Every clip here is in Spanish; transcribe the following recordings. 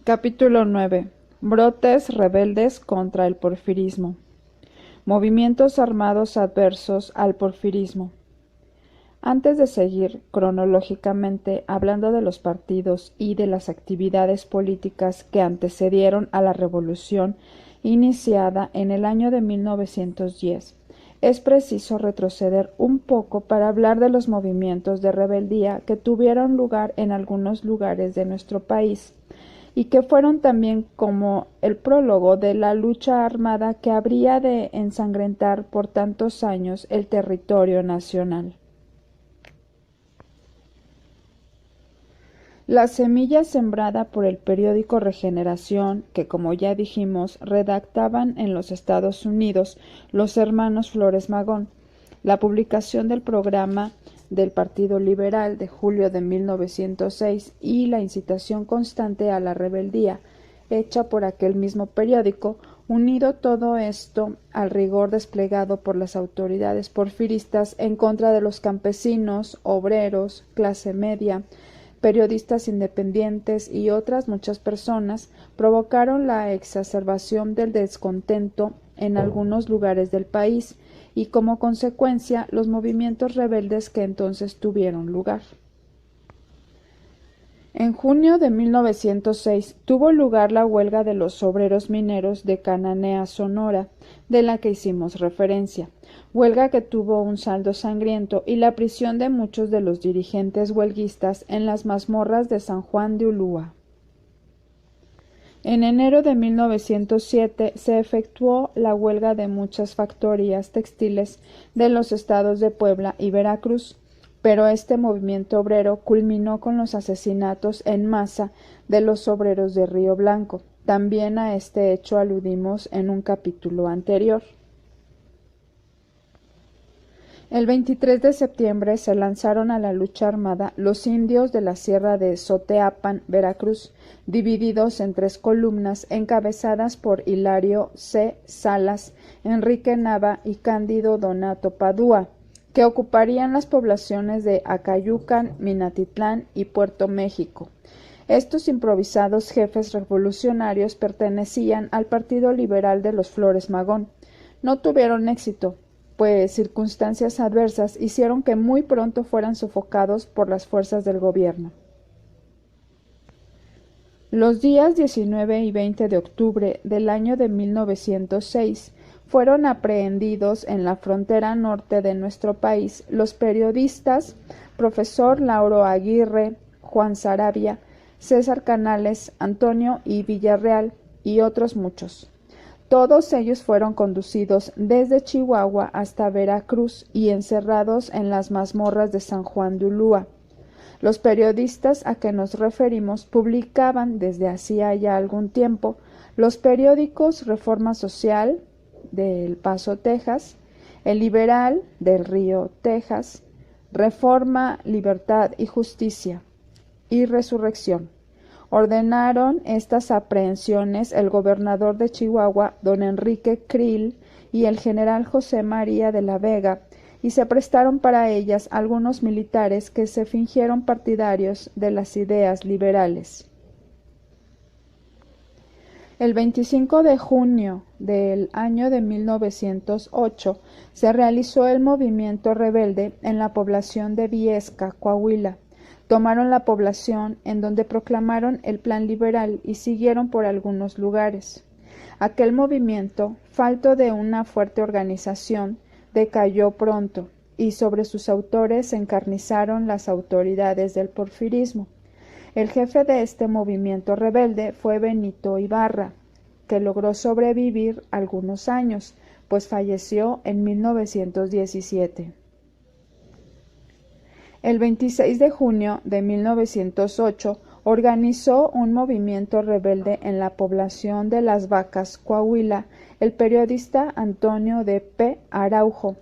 Capítulo 9. Brotes rebeldes contra el porfirismo. Movimientos armados adversos al porfirismo. Antes de seguir cronológicamente hablando de los partidos y de las actividades políticas que antecedieron a la revolución iniciada en el año de 1910, es preciso retroceder un poco para hablar de los movimientos de rebeldía que tuvieron lugar en algunos lugares de nuestro país y que fueron también como el prólogo de la lucha armada que habría de ensangrentar por tantos años el territorio nacional. La semilla sembrada por el periódico Regeneración, que como ya dijimos, redactaban en los Estados Unidos los hermanos Flores Magón, la publicación del programa del Partido Liberal de julio de 1906 y la incitación constante a la rebeldía hecha por aquel mismo periódico, unido todo esto al rigor desplegado por las autoridades porfiristas en contra de los campesinos, obreros, clase media, periodistas independientes y otras muchas personas, provocaron la exacerbación del descontento en algunos lugares del país y como consecuencia los movimientos rebeldes que entonces tuvieron lugar. En junio de 1906 tuvo lugar la huelga de los obreros mineros de Cananea, Sonora, de la que hicimos referencia, huelga que tuvo un saldo sangriento y la prisión de muchos de los dirigentes huelguistas en las mazmorras de San Juan de Ulúa. En enero de 1907 se efectuó la huelga de muchas factorías textiles de los estados de Puebla y Veracruz, pero este movimiento obrero culminó con los asesinatos en masa de los obreros de Río Blanco. También a este hecho aludimos en un capítulo anterior. El 23 de septiembre se lanzaron a la lucha armada los indios de la sierra de Soteapan, Veracruz, divididos en 3 columnas encabezadas por Hilario C. Salas, Enrique Nava y Cándido Donato Padua, que ocuparían las poblaciones de Acayucan, Minatitlán y Puerto México. Estos improvisados jefes revolucionarios pertenecían al Partido Liberal de los Flores Magón. No tuvieron éxito, pues circunstancias adversas hicieron que muy pronto fueran sofocados por las fuerzas del gobierno. Los días 19 y 20 de octubre del año de 1906 fueron aprehendidos en la frontera norte de nuestro país los periodistas profesor Lauro Aguirre, Juan Saravia, César Canales, Antonio y Villarreal y otros muchos. Todos ellos fueron conducidos desde Chihuahua hasta Veracruz y encerrados en las mazmorras de San Juan de Ulúa. Los periodistas a que nos referimos publicaban desde hacía ya algún tiempo los periódicos Reforma Social, de El Paso, Texas, El Liberal, del Río, Texas, Reforma, Libertad y Justicia y Resurrección. Ordenaron estas aprehensiones el gobernador de Chihuahua, don Enrique Krill, y el general José María de la Vega, y se prestaron para ellas algunos militares que se fingieron partidarios de las ideas liberales. El 25 de junio del año de 1908 se realizó el movimiento rebelde en la población de Viesca, Coahuila. Tomaron la población, en donde proclamaron el plan liberal y siguieron por algunos lugares. Aquel movimiento, falto de una fuerte organización, decayó pronto, y sobre sus autores se encarnizaron las autoridades del porfirismo. El jefe de este movimiento rebelde fue Benito Ibarra, que logró sobrevivir algunos años, pues falleció en 1917. El 26 de junio de 1908 organizó un movimiento rebelde en la población de Las Vacas, Coahuila, el periodista Antonio de P. Araujo.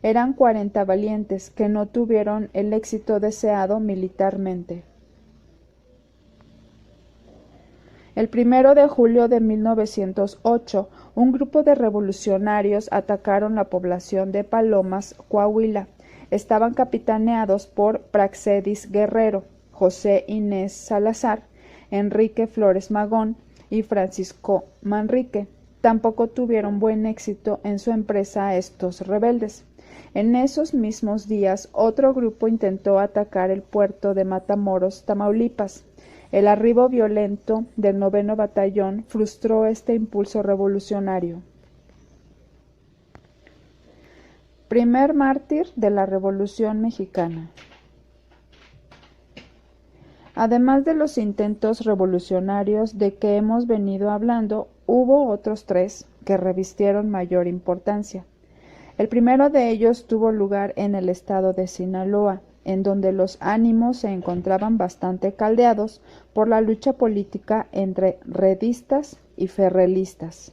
Eran 40 valientes que no tuvieron el éxito deseado militarmente. El 1 de julio de 1908, un grupo de revolucionarios atacaron la población de Palomas, Coahuila. estaban capitaneados por Praxedis Guerrero, José Inés Salazar, Enrique Flores Magón y Francisco Manrique. Tampoco tuvieron buen éxito en su empresa estos rebeldes. En esos mismos días, otro grupo intentó atacar el puerto de Matamoros, Tamaulipas. El arribo violento del 9º Batallón frustró este impulso revolucionario. Primer mártir de la Revolución Mexicana. Además de los intentos revolucionarios de que hemos venido hablando, hubo otros 3 que revistieron mayor importancia. El primero de ellos tuvo lugar en el estado de Sinaloa, en donde los ánimos se encontraban bastante caldeados por la lucha política entre redistas y ferrelistas.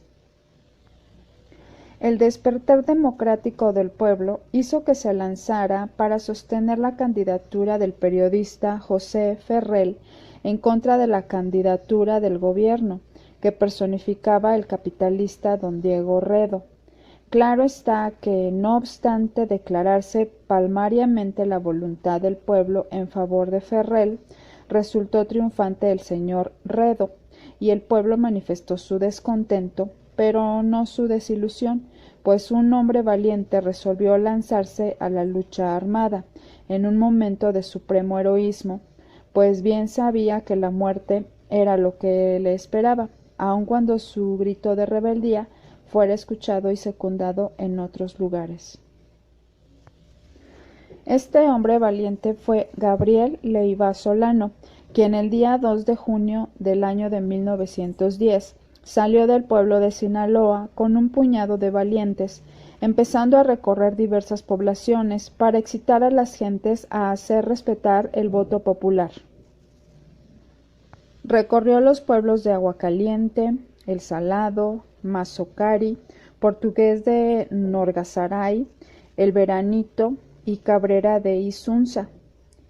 El despertar democrático del pueblo hizo que se lanzara para sostener la candidatura del periodista José Ferrell en contra de la candidatura del gobierno, que personificaba el capitalista don Diego Redo. Claro está que, no obstante declararse palmariamente la voluntad del pueblo en favor de Ferrell, resultó triunfante el señor Redo, y el pueblo manifestó su descontento, pero no su desilusión, pues un hombre valiente resolvió lanzarse a la lucha armada, en un momento de supremo heroísmo, pues bien sabía que la muerte era lo que le esperaba, aun cuando su grito de rebeldía fuera escuchado y secundado en otros lugares. Este hombre valiente fue Gabriel Leiva Solano, quien el día 2 de junio del año de 1910 salió del pueblo de Sinaloa con un puñado de valientes, empezando a recorrer diversas poblaciones para excitar a las gentes a hacer respetar el voto popular. Recorrió los pueblos de Aguacaliente, El Salado, Mazocari, Portugués de Norgazaray, El Veranito y Cabrera de Isunza.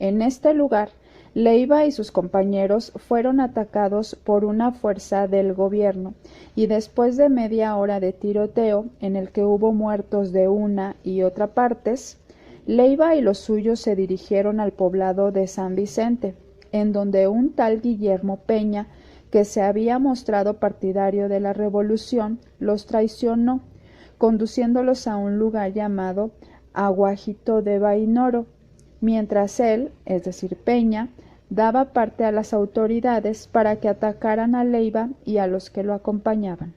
En este lugar, Leiva y sus compañeros fueron atacados por una fuerza del gobierno y después de media hora de tiroteo, en el que hubo muertos de una y otra partes, Leiva y los suyos se dirigieron al poblado de San Vicente, en donde un tal Guillermo Peña, que se había mostrado partidario de la revolución, los traicionó, conduciéndolos a un lugar llamado Aguajito de Vainoro, mientras él, es decir Peña, daba parte a las autoridades para que atacaran a Leiva y a los que lo acompañaban.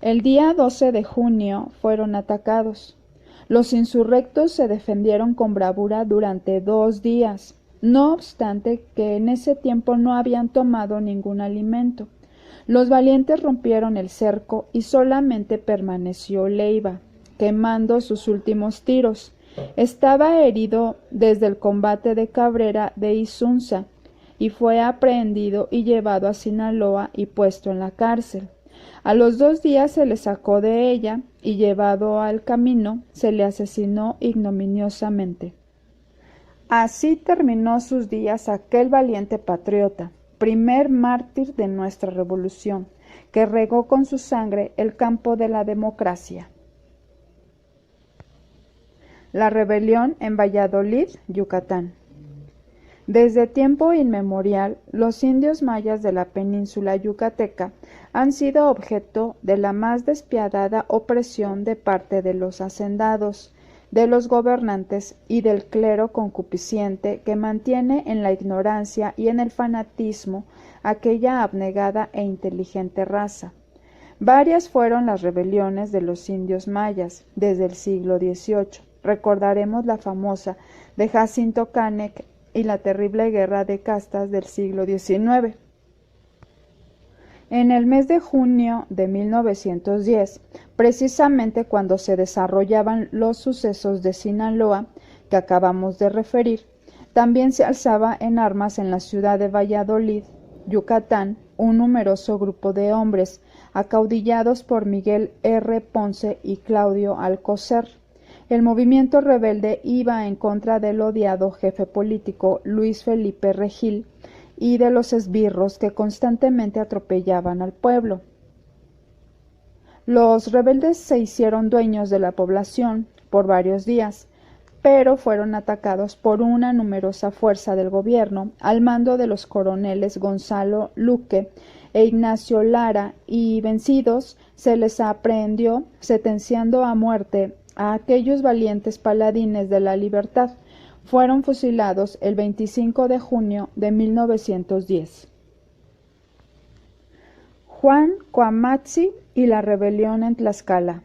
El día 12 de junio fueron atacados. Los insurrectos se defendieron con bravura durante 2 días, no obstante que en ese tiempo no habían tomado ningún alimento. Los valientes rompieron el cerco y solamente permaneció Leiva, quemando sus últimos tiros. Estaba herido desde el combate de Cabrera de Isunza y fue aprehendido y llevado a Sinaloa y puesto en la cárcel. A los 2 días se le sacó de ella y llevado al camino se le asesinó ignominiosamente. Así terminó sus días aquel valiente patriota, primer mártir de nuestra revolución, que regó con su sangre el campo de la democracia. La rebelión en Valladolid, Yucatán. Desde tiempo inmemorial, los indios mayas de la península yucateca han sido objeto de la más despiadada opresión de parte de los hacendados, de los gobernantes y del clero concupisciente que mantiene en la ignorancia y en el fanatismo aquella abnegada e inteligente raza. Varias fueron las rebeliones de los indios mayas desde el siglo XVIII. Recordaremos la famosa de Jacinto Canek y la terrible guerra de castas del siglo XIX. En el mes de junio de 1910, precisamente cuando se desarrollaban los sucesos de Sinaloa que acabamos de referir, también se alzaba en armas en la ciudad de Valladolid, Yucatán, un numeroso grupo de hombres, acaudillados por Miguel R. Ponce y Claudio Alcocer. El movimiento rebelde iba en contra del odiado jefe político Luis Felipe Regil y de los esbirros que constantemente atropellaban al pueblo. Los rebeldes se hicieron dueños de la población por varios días, pero fueron atacados por una numerosa fuerza del gobierno al mando de los coroneles Gonzalo Luque e Ignacio Lara, y vencidos se les aprehendió, sentenciando a muerte a aquellos valientes paladines de la libertad. Fueron fusilados el 25 de junio de 1910. Juan Coamatzi y la rebelión en Tlaxcala.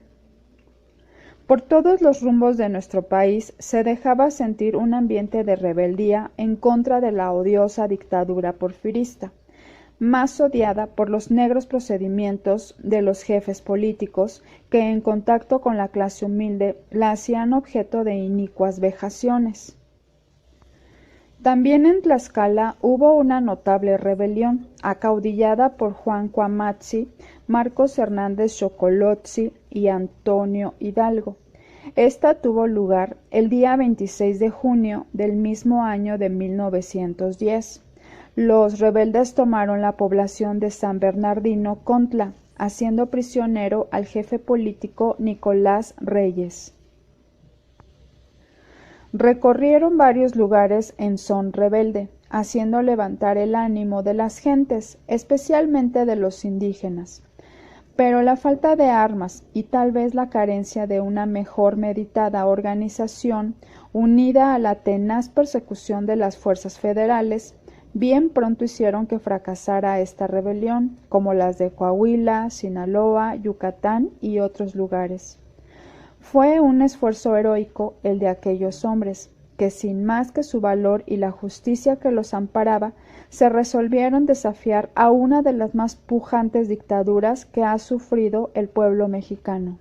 Por todos los rumbos de nuestro país se dejaba sentir un ambiente de rebeldía en contra de la odiosa dictadura porfirista, más odiada por los negros procedimientos de los jefes políticos que en contacto con la clase humilde la hacían objeto de inicuas vejaciones. También en Tlaxcala hubo una notable rebelión, acaudillada por Juan Coamatzi, Marcos Hernández Xocolotzi y Antonio Hidalgo. Esta tuvo lugar el día 26 de junio del mismo año de 1910. Los rebeldes tomaron la población de San Bernardino Contla, haciendo prisionero al jefe político Nicolás Reyes. Recorrieron varios lugares en son rebelde, haciendo levantar el ánimo de las gentes, especialmente de los indígenas. Pero la falta de armas y tal vez la carencia de una mejor meditada organización, unida a la tenaz persecución de las fuerzas federales, bien pronto hicieron que fracasara esta rebelión, como las de Coahuila, Sinaloa, Yucatán y otros lugares. Fue un esfuerzo heroico el de aquellos hombres, que sin más que su valor y la justicia que los amparaba, se resolvieron desafiar a una de las más pujantes dictaduras que ha sufrido el pueblo mexicano.